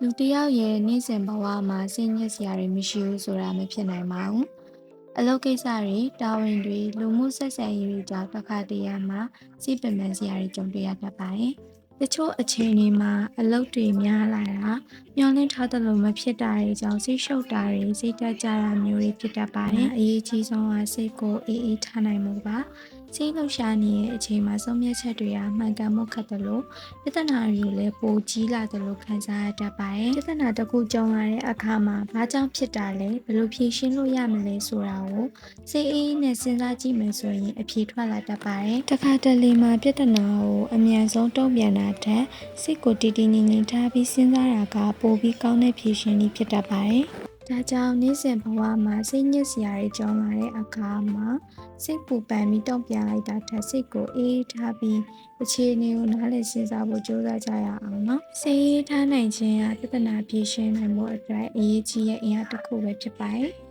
လူတစ်ယောက်ရဲ့နေ့စဉ်ဘဝမှာစိတ်ညစ်စရာတွေမရှိဘူးဆိုတာမဖြစ်နိုင်ပါဘူး။အလုပ်ကိစ္စတွေတာဝန်တွေလူမှုဆက်ဆံရေးတွေကြောင့်တစ်ခါတရံမှာစိတ်ပင်ပန်းစရာတွေကြုံတွေ့ရတတ်ပါတယ်။တချို့အချိန်တွေမှာအလုပ်တွေများလာတာမျောလင့်ထားသလိုမဖြစ်တာတွေကြောင့်စိတ်ရှုပ်တာတွေစိတ်တက်ကြတာမျိုးတွေဖြစ်တတ်ပါတယ်။အရေးကြီးဆုံးကစိတ်ကိုအေးထားနိုင်မှုပါ။စိတ်လှုပ်ရှားနေတဲ့အချိန်မှာဆုံးဖြတ်ချက်တွေကမှန်ကန်မှုခက်တယ်လို့ပြဿနာတွေကိုလည်းပိုကြီးလာတယ်လို့ခံစားရတတ်ပါတယ်။ပြဿနာတစ်ခုကြုံလာတဲ့အခါမှာဘာကြောင့်ဖြစ်တာလဲဘယ်လိုဖြေရှင်းလို့ရမလဲဆိုတာကိုစိတ်အေးနဲ့စဉ်းစားကြည့်မယ်ဆိုရင်အဖြေထွက်လာတတ်ပါတယ်။တစ်ခါတလေမှာပြဿနာကိုအမြန်ဆုံးတုံ့ပြန်တာထက်စိတ်ကိုတည်တည်ငြိမ်ငြိမ်ထားပြီးစဉ်းစားတာကပိုပြီးကောင်းတဲ့ဖြေရှင်းနည်းဖြစ်တတ်ပါတယ်။ဒါကြောင့်နေ့စဉ်ဘဝမှာစိတ်ညစ်စရာတွေကြုံလာတဲ့အခါမှာစိတ်ပူပန်ပြီးတုံ့ပြန်လိုက်တာထက်စိတ်ကိုအေးထားပြီးအခြေအနေကိုနားလည်စဉ်းစားဖို့ကြိုးစားကြရအောင်နော်စိတ်အေးထားနိုင်ခြင်းကပြဿနာဖြေရှင်းနိုင်မှုအတွက်အရေးကြီးတဲ့အင်အားတစ်ခုပဲဖြစ်ပါတယ်